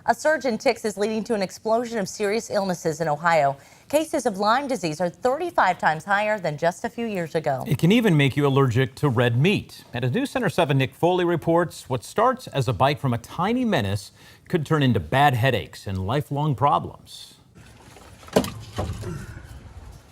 A surge in ticks is leading to an explosion of serious illnesses in Ohio. Cases of Lyme disease are 35 times higher than just a few years ago. It can even make you allergic to red meat. And as News Center 7 Nick Foley reports, what starts as a bite from a tiny menace could turn into bad headaches and lifelong problems.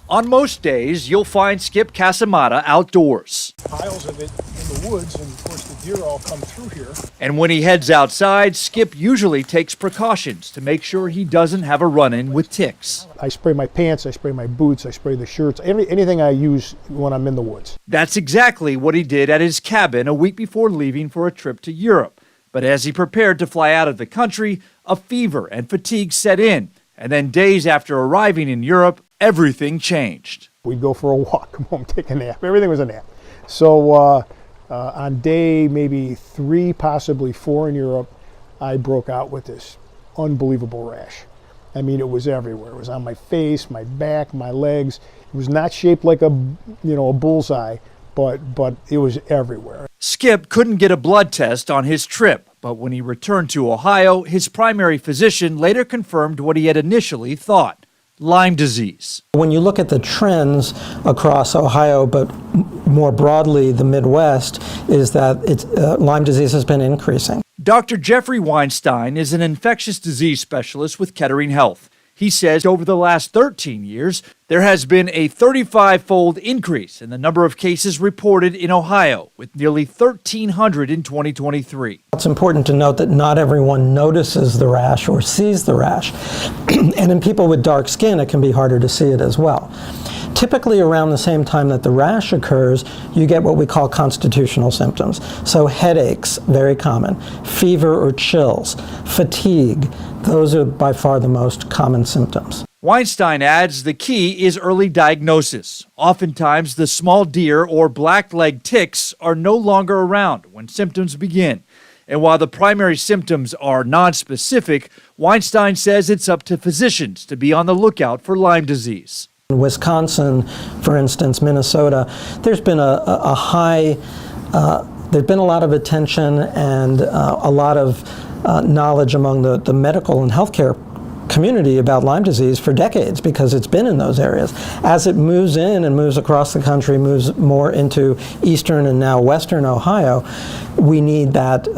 On most days, you'll find Skip Casamata outdoors. Piles of it in the woods, and of course the deer all come through here. And when he heads outside, Skip usually takes precautions to make sure he doesn't have a run-in with ticks. I spray my pants, I spray my boots, I spray the shirts, anything I use when I'm in the woods. That's exactly what he did at his cabin a week before leaving for a trip to Europe. But as he prepared to fly out of the country, a fever and fatigue set in. And then days after arriving in Europe, everything changed. We'd go for a walk, come home, take a nap. Everything was a nap. So on day maybe 3, possibly 4 in Europe, I broke out with this unbelievable rash. I mean, it was everywhere. It was on my face, my back, my legs. It was not shaped like a bullseye, but it was everywhere. Skip couldn't get a blood test on his trip, but when he returned to Ohio, his primary physician later confirmed what he had initially thought: Lyme disease. When you look at the trends across Ohio, but more broadly the Midwest, is that Lyme disease has been increasing. Dr. Jeffrey Weinstein is an infectious disease specialist with Kettering Health. He says over the last 13 years, there has been a 35-fold increase in the number of cases reported in Ohio, with nearly 1,300 in 2023. It's important to note that not everyone notices the rash or sees the rash. And in people with dark skin, it can be harder to see it as well. Typically around the same time that the rash occurs, you get what we call constitutional symptoms. So headaches, very common, fever or chills, fatigue, those are by far the most common symptoms. Weinstein adds the key is early diagnosis. Oftentimes, the small deer or black-leg ticks are no longer around when symptoms begin. And while the primary symptoms are nonspecific, Weinstein says it's up to physicians to be on the lookout for Lyme disease. In Wisconsin, for instance, Minnesota, there's been there's been a lot of attention and a lot of knowledge among the medical and healthcare community about Lyme disease for decades, because it's been in those areas. As it moves in and moves across the country, moves more into eastern and now western Ohio, we need that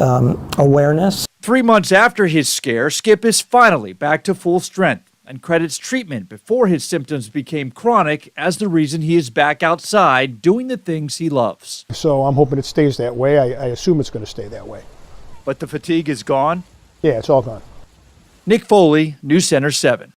awareness. 3 months after his scare, Skip is finally back to full strength and credits treatment before his symptoms became chronic as the reason he is back outside doing the things he loves. So I'm hoping it stays that way. I assume it's going to stay that way. But the fatigue is gone? Yeah, it's all gone. Nick Foley, News Center 7.